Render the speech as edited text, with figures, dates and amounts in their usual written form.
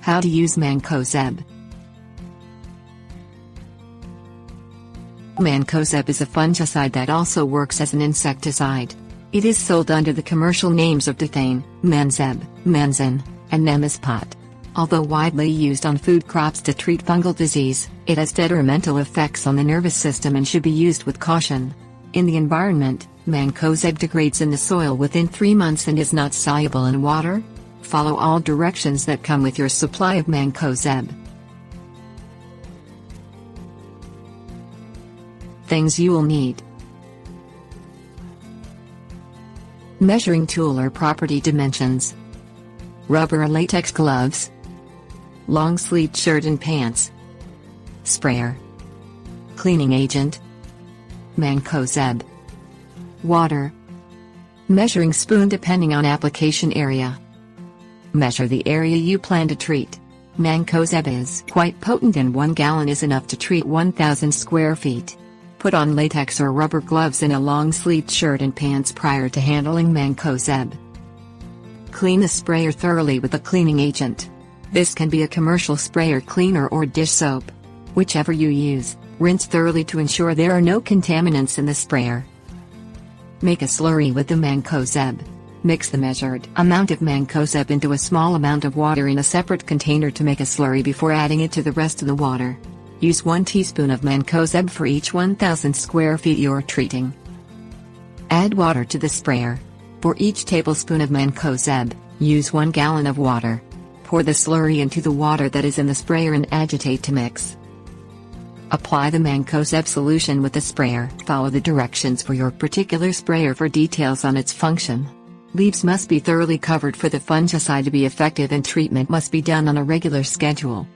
How to use Mancozeb. Mancozeb is a fungicide that also works as an insecticide. It is sold under the commercial names of Dithane, Manzeb, Manzane, and Nemispot. Although widely used on food crops to treat fungal disease, it has detrimental effects on the nervous system and should be used with caution. In the environment, Mancozeb degrades in the soil within 3 months and is not soluble in water. Follow all directions that come with your supply of Mancozeb. Things you will need: measuring tool or property dimensions, rubber or latex gloves, long-sleeved shirt and pants, sprayer, cleaning agent, Mancozeb, water, measuring spoon depending on application area. Measure the area you plan to treat. Mancozeb is quite potent and 1 gallon is enough to treat 1,000 square feet. Put on latex or rubber gloves and a long-sleeved shirt and pants prior to handling Mancozeb. Clean the sprayer thoroughly with a cleaning agent. This can be a commercial sprayer cleaner or dish soap. Whichever you use, rinse thoroughly to ensure there are no contaminants in the sprayer. Make a slurry with the Mancozeb. Mix the measured amount of Mancozeb into a small amount of water in a separate container to make a slurry before adding it to the rest of the water. Use 1 teaspoon of Mancozeb for each 1,000 square feet you're treating. Add water to the sprayer. For each tablespoon of Mancozeb, use 1 gallon of water. Pour the slurry into the water that is in the sprayer and agitate to mix. Apply the Mancozeb solution with the sprayer. Follow the directions for your particular sprayer for details on its function. Leaves must be thoroughly covered for the fungicide to be effective and treatment must be done on a regular schedule.